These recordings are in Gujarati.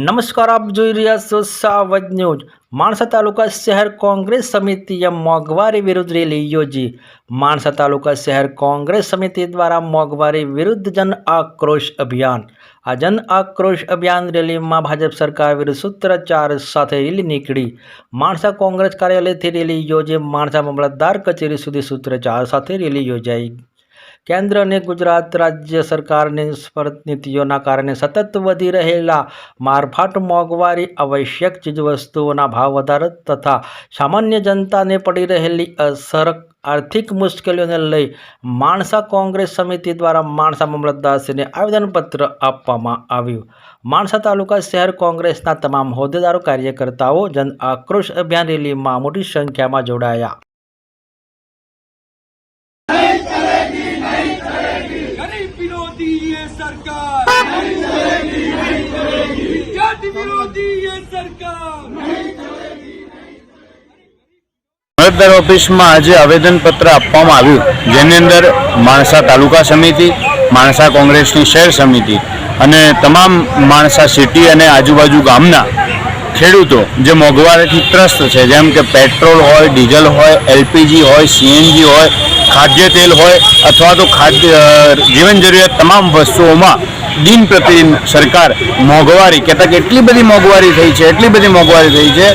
નમસ્કાર, આપ જોઈ રહ્યા છો સાવજ ન્યૂઝ। માણસા તાલુકા શહેર કોંગ્રેસ સમિતિએ મોંઘવારી વિરુદ્ધ રેલી યોજી। માણસા તાલુકા શહેર કોંગ્રેસ સમિતિ દ્વારા મોંઘવારી વિરુદ્ધ જન આક્રોશ અભિયાન। આ જન આક્રોશ અભિયાન રેલીમાં ભાજપ સરકાર વિરુદ્ધ સૂત્રોચ્ચાર સાથે રેલી નીકળી। માણસા કોંગ્રેસ કાર્યાલયથી રેલી યોજી માણસા મામલતદાર કચેરી સુધી સૂત્રોચ્ચાર સાથે રેલી યોજાઈ। केंद्र ने गुजरात राज्य सरकार ने નીતિઓના કારણે સતત વધી રહેલા મારફાટ મોંઘવારી, આવશ્યક ચીજવસ્તુઓના ભાવ વધારો તથા સામાન્ય જનતાને પડી રહેલી આર્થિક મુશ્કેલીઓને લઈ માણસા કોંગ્રેસ સમિતિ દ્વારા માણસા મામલતદારશ્રીને આવેદનપત્ર આપવામાં આવ્યું। માણસા તાલુકા શહેર કોંગ્રેસના તમામ હોદ્દેદારો, કાર્યકર્તાઓ જન આક્રોશ અભિયાન રેલીમાં મોટી સંખ્યામાં જોડાયા। विरोधी ये सरकार नहीं चलेगी, नहीं चलेगी। जाति विरोधी ये सरकार नहीं चलेगी, नहीं चलेगी। मामलतदार ऑफिस में आज आवेदनपत्र आपवामां आव्युं, जेनी अंदर माणसा तालुका समिति, माणसा कोंग्रेस की शहर समिति अने तमाम माणसा सिटी अने आजूबाजू गामना खेडूतो जे मोंघवारीथी त्रस्त है, जेम के पेट्रोल होय, डीजल होय, एलपीजी होय, सीएनजी होय, खाद्य तेल होय अथवा तो जीवन जरूरियात तमाम वस्तुओं में दिन प्रतिदिन सरकार मोंघवारी कहता कि एटली बधी मोंघवारी थई छे, एटली बधी मोंघवारी थई छे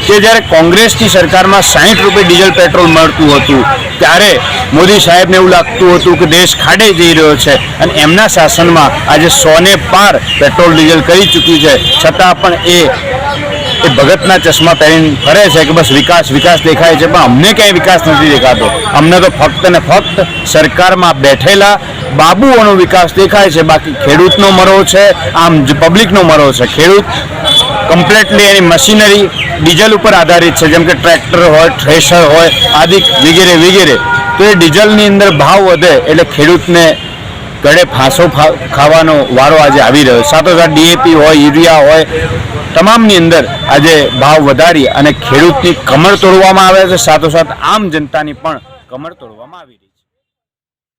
कि જ્યારે કોંગ્રેસની સરકારમાં 60 રૂપિયા ડીઝલ પેટ્રોલ મળતું હતું ત્યારે મોદી સાહેબને એવું લાગતું હતું કે દેશ ખાડે જઈ રહ્યો છે અને એમના શાસનમાં આજે 100 ને પાર પેટ્રોલ ડીઝલ કરી ચૂક્યું છે, છતાં પણ એ ભગતના ચશ્મા પહેરીને ફરે છે કે બસ વિકાસ વિકાસ દેખાય છે, પણ અમને ક્યાંય વિકાસ નથી દેખાતો। અમને તો ફક્ત ને ફક્ત સરકારમાં બેઠેલા બાબુઓનો વિકાસ દેખાય છે, બાકી ખેડૂતનો મરો છે, આમ પબ્લિકનો મરો છે। ખેડૂત કમ્પ્લીટલી એની મશીનરી ડીઝલ ઉપર આધારિત છે, જેમ કે ટ્રેક્ટર હોય, થ્રેશર હોય આદિ વગેરે વગેરે। તો એ ડીઝલની અંદર ભાવ વધે એટલે ખેડૂતને ગળે ફાંસો ખાવાનો વારો આજે આવી રહ્યો। સાથોસાથ ડીએપી હોય, યુરિયા હોય, તમામની અંદર આજે ભાવ વધારી અને ખેડૂતની કમર તોડવામાં આવે છે, સાથોસાથ આમ જનતાની પણ કમર તોડવામાં આવી રહી છે।